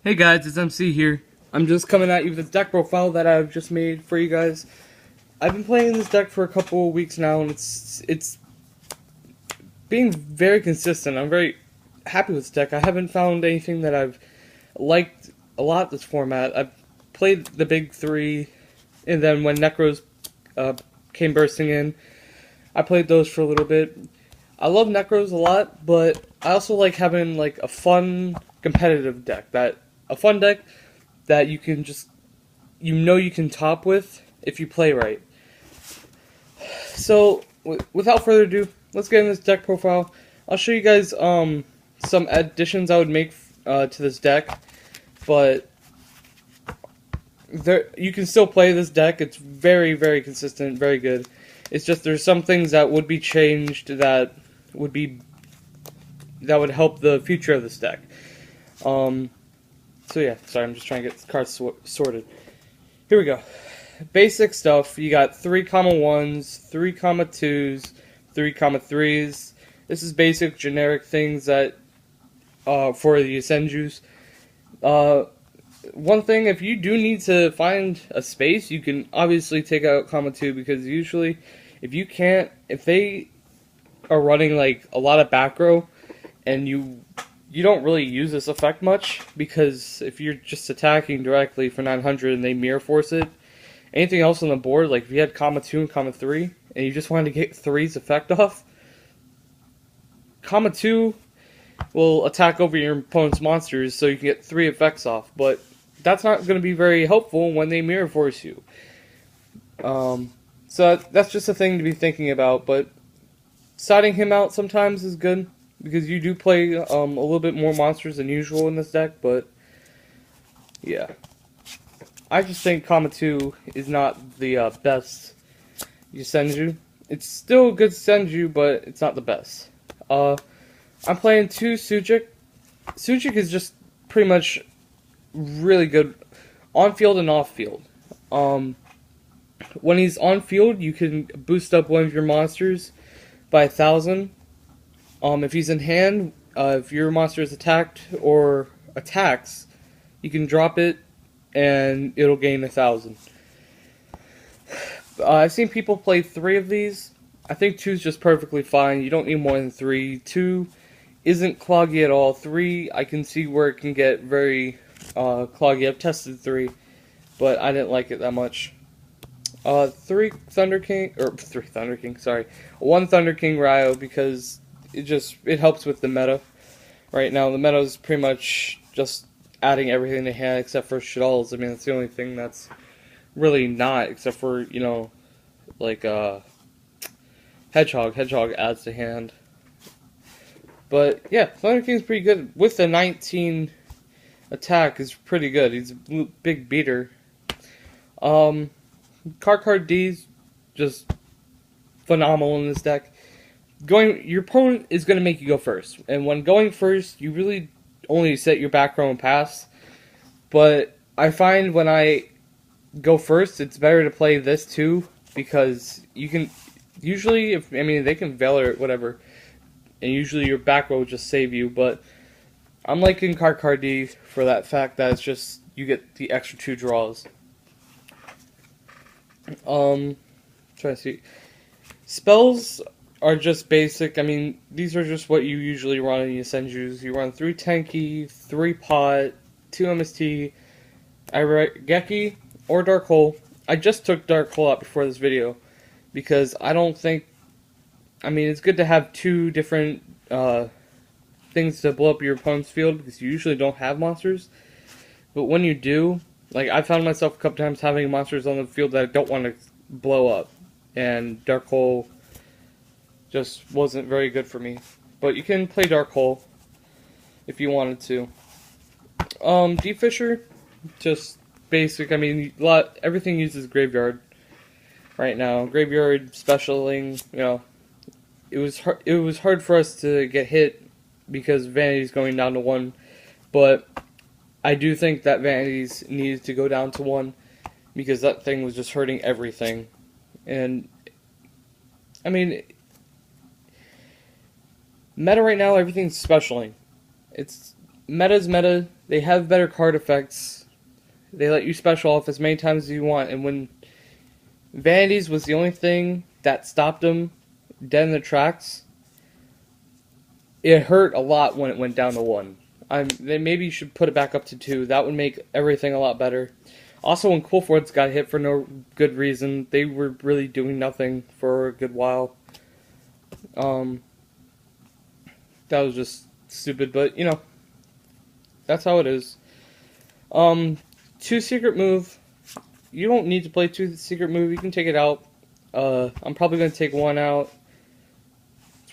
Hey guys, it's MC here. I'm just coming at you with a deck profile that I've just made for you guys. I've been playing this deck for a couple of weeks now, and it's being very consistent. I'm very happy with this deck. I haven't found anything that I've liked a lot this format. I've played the big three, and then when Necros came bursting in, I played those for a little bit. I love Necros a lot, but I also like having like a fun competitive deck a fun deck that you can just, you can top with if you play right. So, without further ado, let's get in this deck profile. I'll show you guys some additions I would make to this deck, but you can still play this deck. It's very, very consistent, very good. It's just there's some things that would be changed that would help the future of this deck. So yeah, sorry, I'm just trying to get the cards sorted. Here we go. Basic stuff. You got 3,1s, 3,2s, 3,3s. This is basic generic things that for the Yosenjus. One thing, if you do need to find a space, you can obviously take out comma 2, because usually if they are running like a lot of back row and you don't really use this effect much, because if you're just attacking directly for 900 and they mirror force it, anything else on the board, like if you had comma 2 and comma 3 and you just wanted to get 3's effect off, comma 2 will attack over your opponent's monsters so you can get 3 effects off, but that's not going to be very helpful when they mirror force you. So that's just a thing to be thinking about, but siding him out sometimes is good, because you do play a little bit more monsters than usual in this deck, but yeah. I just think comma 2 is not the best Yosenju. It's still a good Senju, but it's not the best. I'm playing 2 Sujik. Sujik is just pretty much really good on field and off field. When he's on field, you can boost up one of your monsters by 1,000. If he's in hand, if your monster is attacked or attacks, you can drop it and it'll gain 1,000. I've seen people play 3 of these. I think 2 is just perfectly fine. You don't need more than 3. 2 isn't cloggy at all. 3, I can see where it can get very cloggy. I've tested 3, but I didn't like it that much. 1 Thunder King Ryo, because it helps with the meta. Right now, the meta is pretty much just adding everything to hand except for Shaddolls. I mean, that's the only thing that's really not, except for, like, Hedgehog. Hedgehog adds to hand. But, yeah, Thunder King's pretty good. With the 19 attack, is pretty good. He's a big beater. Card D's just phenomenal in this deck. Your opponent is going to make you go first, and when going first, you really only set your back row and pass. But I find when I go first, it's better to play this too, because you can usually, they can veil or whatever, and usually your back row will just save you. But I'm liking Card D for that fact that it's just you get the extra 2 draws. Trying to see. Spells are just basic. I mean, these are just what you usually run in Yosenjus. You run 3 Tenki, 3 Pot, 2 MST, Geki, or Dark Hole. I just took Dark Hole out before this video, because I don't think... it's good to have 2 different things to blow up your opponent's field, because you usually don't have monsters. But when you do, like, I found myself a couple times having monsters on the field that I don't want to blow up, and Dark Hole just wasn't very good for me. But you can play Dark Hole if you wanted to. Deep Fisher, just basic. Everything uses Graveyard right now. Graveyard specialing, it was hard for us to get hit because Vanity's going down to 1, but I do think that Vanity's needed to go down to 1, because that thing was just hurting everything. And meta right now, everything's specialing. It's meta's meta. They have better card effects. They let you special off as many times as you want. And when Vanities was the only thing that stopped them dead in the tracks, it hurt a lot when it went down to 1. They maybe should put it back up to 2. That would make everything a lot better. Also, when Cool Forts got hit for no good reason, they were really doing nothing for a good while. That was just stupid, but, you know, that's how it is. 2 secret move. You don't need to play 2 secret move. You can take it out. I'm probably going to take 1 out.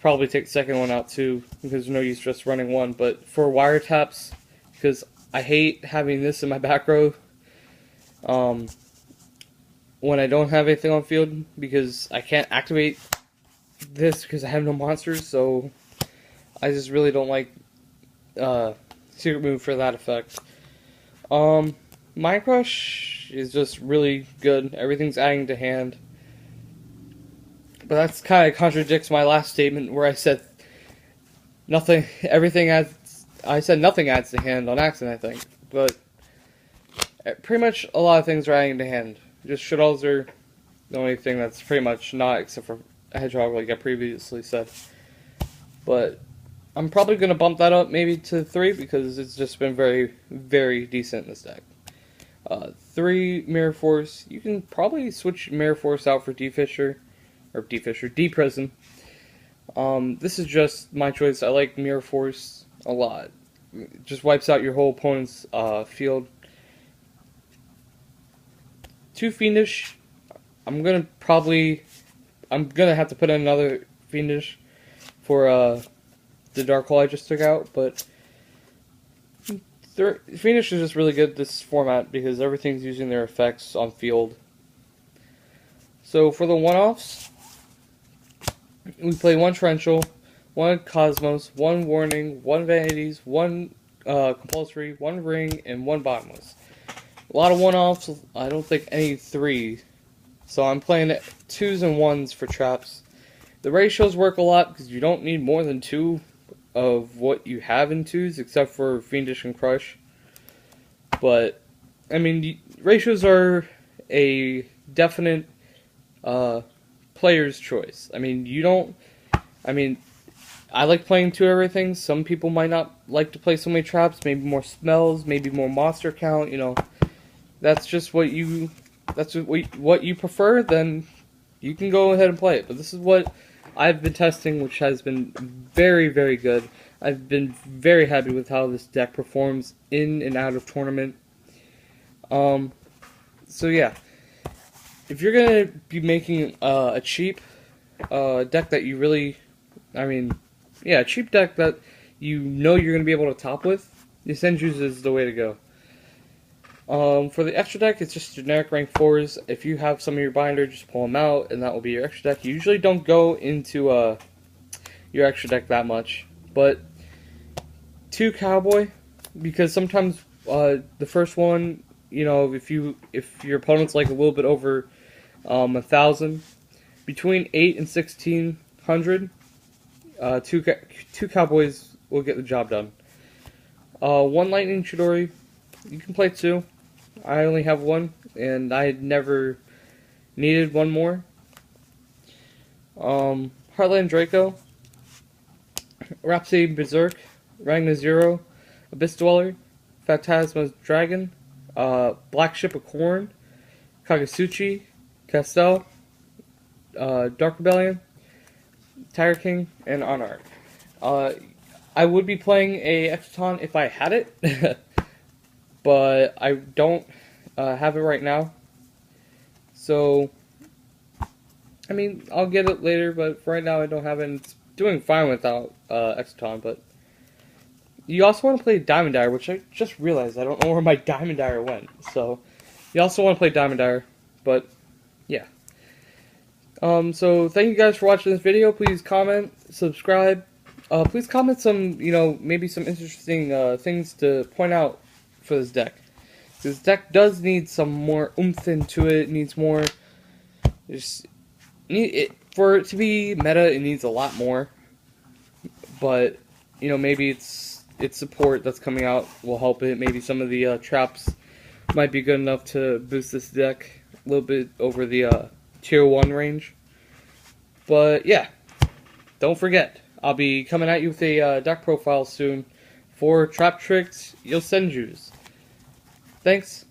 Probably take the second one out too, because there's no use just running 1. But for wiretaps, because I hate having this in my back row when I don't have anything on field, because I can't activate this because I have no monsters, so I just really don't like secret move for that effect. Mind Crush is just really good. Everything's adding to hand. But that's kind of contradicts my last statement where I said nothing. Everything adds. I said nothing adds to hand on accident, I think. But pretty much a lot of things are adding to hand. Just Shaddolls are the only thing that's pretty much not, except for Hedgehog, like I previously said. But I'm probably going to bump that up maybe to 3 because it's just been very, very decent in this deck. 3 Mirror Force. You can probably switch Mirror Force out for D-Fisher. Or D-Prism. This is just my choice. I like Mirror Force a lot. It just wipes out your whole opponent's field. 2 Fiendish. I'm gonna have to put in another Fiendish for the Dark Hole I just took out, but Fiendish is just really good this format because everything's using their effects on field. So for the one-offs, we play 1 Torrential, 1 Cosmos, 1 Warning, 1 Vanities, 1 Compulsory, 1 Ring, and 1 Bottomless. A lot of one-offs. I don't think any 3. So I'm playing 2s and 1s for traps. The ratios work a lot because you don't need more than 2 of what you have in 2s, except for Fiendish and Crush. But, I mean, ratios are a definite player's choice. I mean, I like playing 2 everything. Some people might not like to play so many traps, maybe more smells, maybe more monster count, you know. That's just what you prefer, then you can go ahead and play it. But this is what I've been testing, which has been very, very good. I've been very happy with how this deck performs in and out of tournament. So yeah. If you're going to be making a cheap deck that you really, a cheap deck that you know you're going to be able to top with, Yosenju is the way to go. For the extra deck, it's just generic rank 4s. If you have some of your binder, just pull them out, and that will be your extra deck. You usually don't go into your extra deck that much, but 2 Cowboy, because sometimes the first one, you know, if your opponent's like a little bit over 1,000, between 8 and 1,600, 2 Cowboys will get the job done. 1 Lightning Chidori, you can play 2. I only have 1, and I had never needed 1 more. Heartland Draco, Rhapsody Berserk, Ragna Zero, Abyss Dweller, Phantasma's Dragon, Black Ship of Corn, Kagasuchi, Castel, Dark Rebellion, Tiger King, and Anarch. I would be playing a Exaton if I had it, but I don't have it right now. So, I mean, I'll get it later, but for right now I don't have it. And it's doing fine without Exaton, but you also want to play Diamond Dire, which I just realized I don't know where my Diamond Dire went. So, you also want to play Diamond Dire, but yeah. So thank you guys for watching this video. Please comment, subscribe. Please comment some, maybe some interesting things to point out for this deck. This deck does need some more oomph into it. It needs more. For it to be meta, it needs a lot more. But maybe it's its support that's coming out will help it. Maybe some of the traps might be good enough to boost this deck a little bit over the tier 1 range. But yeah, don't forget, I'll be coming at you with a deck profile soon for Trap Tricked Yosenjus. Thanks.